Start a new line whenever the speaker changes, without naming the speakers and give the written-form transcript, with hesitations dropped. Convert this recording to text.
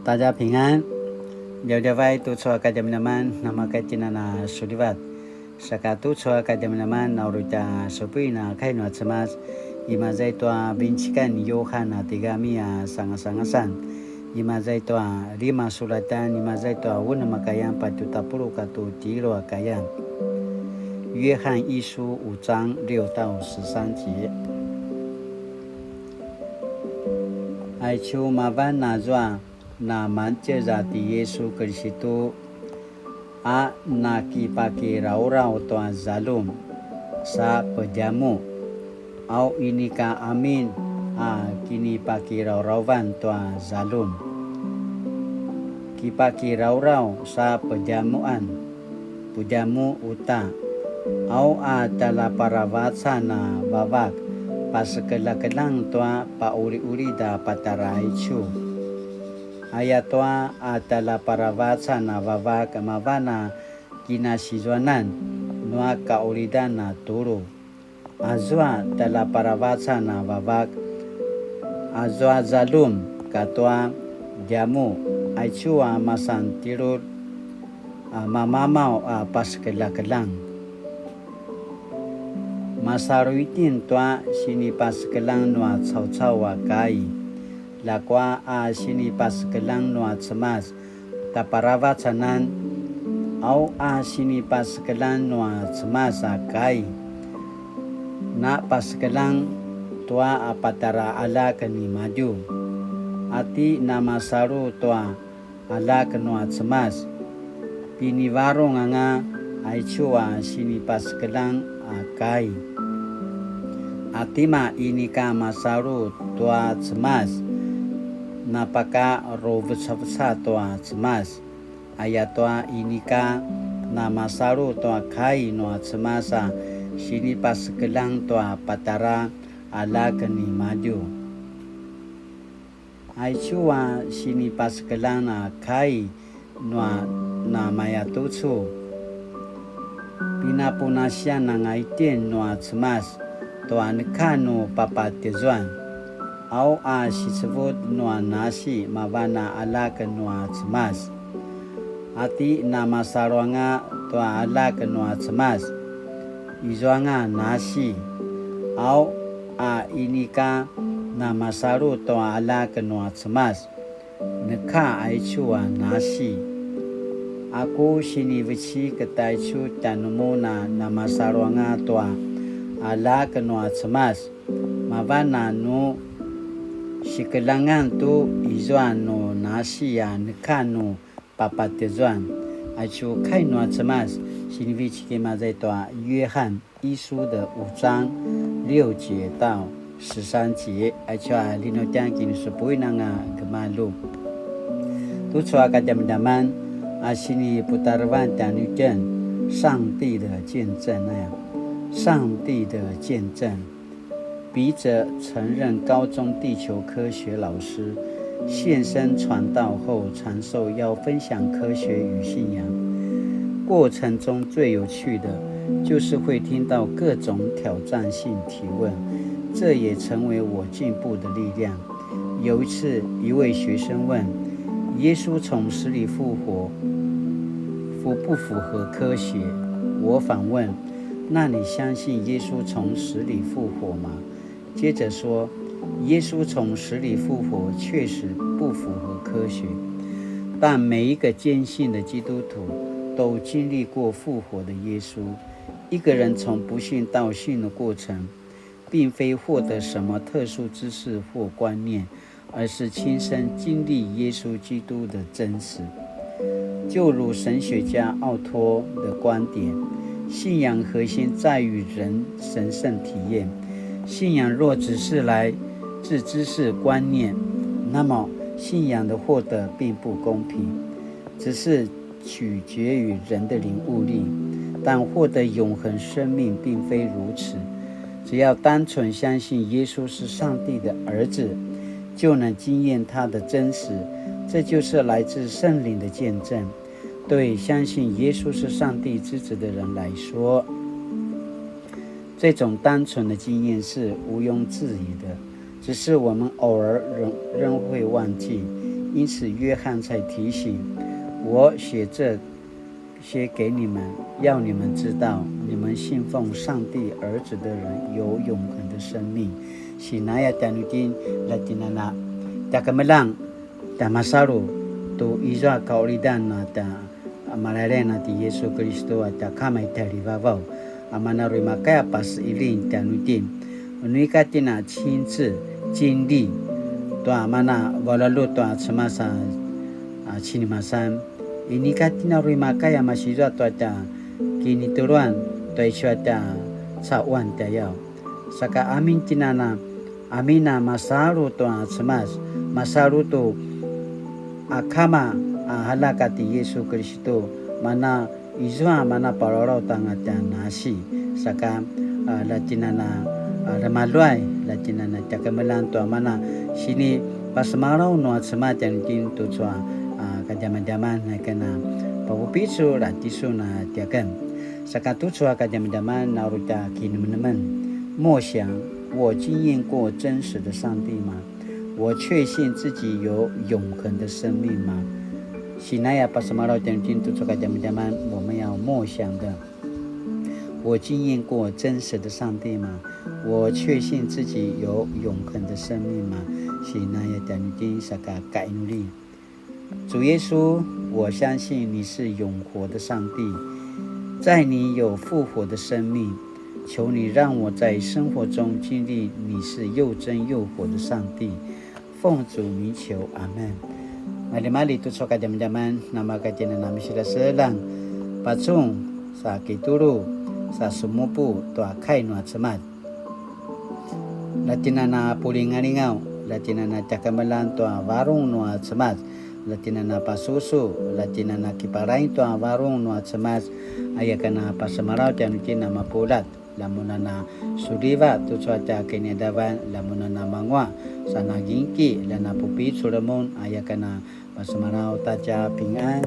大家平安。Jauh-jauh tu soal kajian menaman nama kajian na sulivat. Saka tu soal kajian menaman na uruta supui na kainu atsemas imazai tua bincikan Yohana tigamia sangat-sangasan. Imazai tua 5 suratan imazai tua 1 makayan 40katu tiro akayan. 约翰一书5章6到13节。Aichu mavan nazwa na mancheza di Yesu Kristo a nakipaki raurau tua zalum sa pejamu au ini ka amin a kini paki raurawan tua zalum kipaki raurau sa pejamuan pujamu uta au a tala paravatsa na babak pasakela-kelang tua pauri-uri da patarai chu ayat tua a tala paravatsa na babak mavana kinasizwanan nua kauridan na turu azwa tala paravatsa na babak azwa zalum katua jamu aichua masan tirur mamamau a pasakela-kelang masaruitin tua sini paskelang nua cau-cau wa kai lakwa a sini paskelang nua cemas taparavacanan au a sini paskelang nua cemas a kai na paskelang tua apatara ala kani maju ati nama saru tua ala kenua cemas piniwarung anga aichua sini paskelang a kai atima ini ka masaru tua cemas napaka rovsavsa tua cemas ayat tua ini ka na masaru tua kai noa cemasa sini paskelang tua patara ala keni maju aichua sini paskelang na kai noa na mayatucu pinapunasya na ngaitin noa cemas tuan kanu papatizwan au a sisebut nua nasi mavana ala kenua cemas ati nama sarwanga tua ala kenua cemas izwanga nasi au a inika nama saru tua ala kenua cemas neka aichua nasi aku sini vici ketaichu tanumuna nama sarwanga tua ala kenua cemas mavana nu sikelangan tu izwan no nasi ya nekanu papatezwan aichu kai noa cemas sini vici kemazai tua 约翰一书的5章6节到13节aichu lino tiang kini sepui nanga gemalu tu chua kadam-daman asini putarwan tanujen 上帝的见证那样上帝的见证笔者曾任高中地球科学老师现身传道后传授要分享科学与信仰过程中最有趣的就是会听到各种挑战性提问这也成为我进步的力量有一次一位学生问耶稣从死里复活符不符合科学我反问那你相信耶稣从死里复活吗？接着说，耶稣从死里复活确实不符合科学，但每一个坚信的基督徒都经历过复活的耶稣。一个人从不信到信的过程，并非获得什么特殊知识或观念，而是亲身经历耶稣基督的真实。就如神学家奥托的观点，信仰核心在于人神圣体验。信仰若只是来自知识观念，那么信仰的获得并不公平，只是取决于人的领悟力。但获得永恒生命并非如此。只要单纯相信耶稣是上帝的儿子，就能经验他的真实。这就是来自圣灵的见证。对相信耶稣是上帝之子的人来说，这种单纯的经验是毋庸置疑的，只是我们偶尔仍会忘记，因此约翰才提醒我写这些给你们，要你们知道，你们信奉上帝儿子的人有永恒的生命。Sinaya tanutin latinana takamelang tamasaru tu izwa kaulidan ta amalena ti Yesu Kristo ta kamay tarivavau amana rimakaya pas ilin tanutin unikatina 亲自经历多mana walalu to semasa chinimasan ini katina rimakaya masira to ta kini turuan to iswata sawan tayau saka amin tinana amina masaru to semas masaru to akama halakati Yesu Kristo mana izwa mana paroro tangata nasi saka latinana ramalwai latinana takamelan to mana sini pasmarau no sematan tin to chwa kadaman-daman na kana papupiso ratiso na tiakan saka to chwa kadaman na ruta kinuman 默想我经验过真实的上帝吗？我确信自己有永恒的生命吗？喜奈亚把什么老点听都出个点们我们要默想的。我经验过真实的上帝吗？我确信自己有永恒的生命吗？喜奈亚点听啥个改努力。主耶稣，我相信你是永活的上帝，在你有复活的生命。求你让我在生活中经历你是又真又活的上帝，奉主名求，阿门。Mali-mali tu soka jam-jaman nama kajian nama sila selang pacung sa kituru sa sumupu to akai no atsemat latinana pulingaringau latinana takamalan to warung no atsemat latinana pasusu latinana kiparain to warung no atsemat ayakana pasamarau janukin nama pulat lamunana sudiva tu cuaca kenyadawan lamunana mangwa sana gingki lana pupi suramun ayakana pasamarau taca pingan